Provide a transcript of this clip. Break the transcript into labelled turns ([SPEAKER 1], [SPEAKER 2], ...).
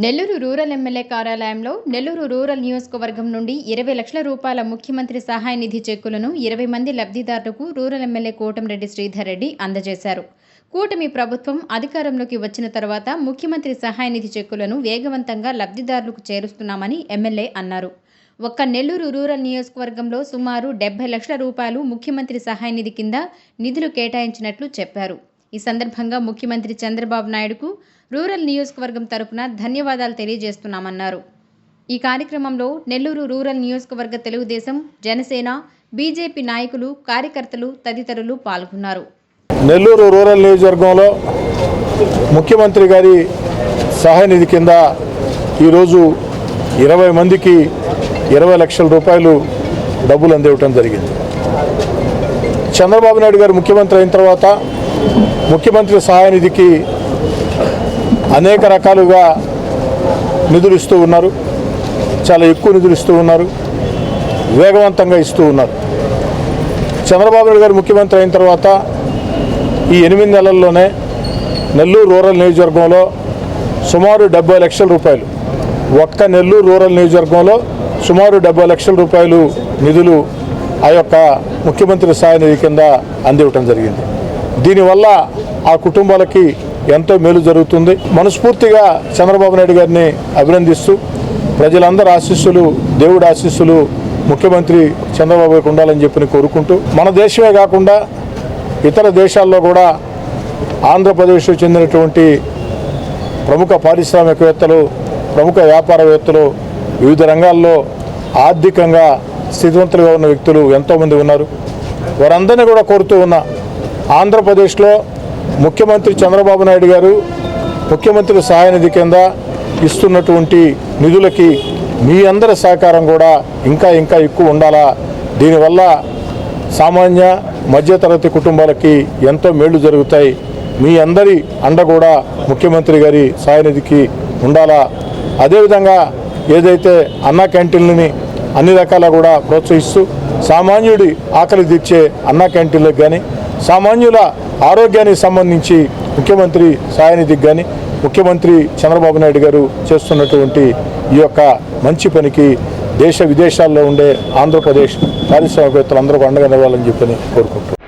[SPEAKER 1] Nellore rural MLA కార్యాలయంలో Nellore rural నియోజకవర్గం నుండి 20 లక్షల రూపాయల ముఖ్యమంత్రి సహాయ నిధి చెక్కులను 20 మంది లబ్ధిదారులకు రూరల్ ఎమ్మెల్యే కోటంరెడ్డి శ్రీధర్ రెడ్డి అందజేశారు. కూటమి ప్రభుత్వం అధికారంలోకి వచ్చిన తర్వాత ముఖ్యమంత్రి సహాయ నిధి చెక్కులను వేగవంతంగా లబ్ధిదారులకు చేరుస్తున్నామని ఎమ్మెల్యే అన్నారు. ఒక్క నెల్లూరు రూరల్ నియోజకవర్గంలో సుమారు 70 లక్షల రూపాయలు ముఖ్యమంత్రి సహాయ నిధి కింద నిధులు కేటాయించినట్లు చెప్పారు. ఈ సందర్భంగా ముఖ్యమంత్రి చంద్రబాబు నాయుడుకు రూరల్ నియోజకవర్గం తరపున ధన్యవాదాలు తెలియజేస్తున్నామన్నారు. ఈ కార్యక్రమంలో నెల్లూరు రూరల్ నియోజకవర్గ తెలుగుదేశం, జనసేన, బీజేపీ నాయకులు, కార్యకర్తలు తదితరులు పాల్గొన్నారు.
[SPEAKER 2] నెల్లూరు రూరల్ నియోజకవర్గంలో ముఖ్యమంత్రి గారి సహాయ నిధి కింద ఈరోజు 20 మందికి 20 లక్షల రూపాయలు డబ్బులు అందివ్వటం జరిగింది. చంద్రబాబు నాయుడు గారు ముఖ్యమంత్రి అయిన తర్వాత ముఖ్యమంత్రి సహాయ నిధికి అనేక రకాలుగా నిధులు ఇస్తూ ఉన్నారు. చాలా ఎక్కువ నిధులు ఇస్తూ ఉన్నారు, వేగవంతంగా ఇస్తూ ఉన్నారు. చంద్రబాబు నాయుడు గారు ముఖ్యమంత్రి అయిన తర్వాత ఈ 8 నెలల్లోనే నెల్లూరు రూరల్ నియోజకవర్గంలో సుమారు 70 లక్షల రూపాయలు, ఒక్క నెల్లూరు రూరల్ నియోజకవర్గంలో సుమారు 70 లక్షల రూపాయలు నిధులు ఆ యొక్క ముఖ్యమంత్రి సహాయ నిధి కింద అందివ్వటం జరిగింది. దీనివల్ల ఆ కుటుంబాలకి ఎంతో మేలు జరుగుతుంది. మనస్ఫూర్తిగా చంద్రబాబు నాయుడు గారిని అభినందిస్తూ ప్రజలందరి ఆశీస్సులు, దేవుడి ఆశీస్సులు ముఖ్యమంత్రి చంద్రబాబు గారికి ఉండాలని చెప్పి కోరుకుంటూ, మన దేశమే కాకుండా ఇతర దేశాల్లో కూడా ఆంధ్రప్రదేశ్ చెందినటువంటి ప్రముఖ పారిశ్రామికవేత్తలు, ప్రముఖ వ్యాపారవేత్తలు, వివిధ రంగాల్లో ఆర్థికంగా స్థితివంతులుగా ఉన్న వ్యక్తులు ఎంతోమంది ఉన్నారు. వారందరినీ కూడా కోరుతూ ఉన్నా, ఆంధ్రప్రదేశ్లో ముఖ్యమంత్రి చంద్రబాబు నాయుడు గారు ముఖ్యమంత్రి సహాయ నిధి కింద ఇస్తున్నటువంటి నిధులకి మీ అందరి సహకారం కూడా ఇంకా ఎక్కువ ఉండాలా. దీనివల్ల సామాన్య మధ్యతరగతి కుటుంబాలకి ఎంతో మేళ్లు జరుగుతాయి. మీ అందరి అండ కూడా ముఖ్యమంత్రి గారి సహాయ నిధికి ఉండాలా. అదేవిధంగా ఏదైతే అన్నా క్యాంటీన్లని అన్ని రకాల కూడా ప్రోత్సహిస్తూ సామాన్యుడి ఆకలి తీర్చే అన్నా క్యాంటీన్లకు కానీ, సామాన్యుల ఆరోగ్యానికి సంబంధించి ముఖ్యమంత్రి సహాయ నిధికి కానీ ముఖ్యమంత్రి చంద్రబాబు నాయుడు గారు చేస్తున్నటువంటి ఈ యొక్క మంచి పనికి దేశ విదేశాల్లో ఉండే ఆంధ్రప్రదేశ్ పారిశ్రామికవేత్తలు అందరూ అండగా నిలవాలని చెప్పని కోరుకుంటున్నారు.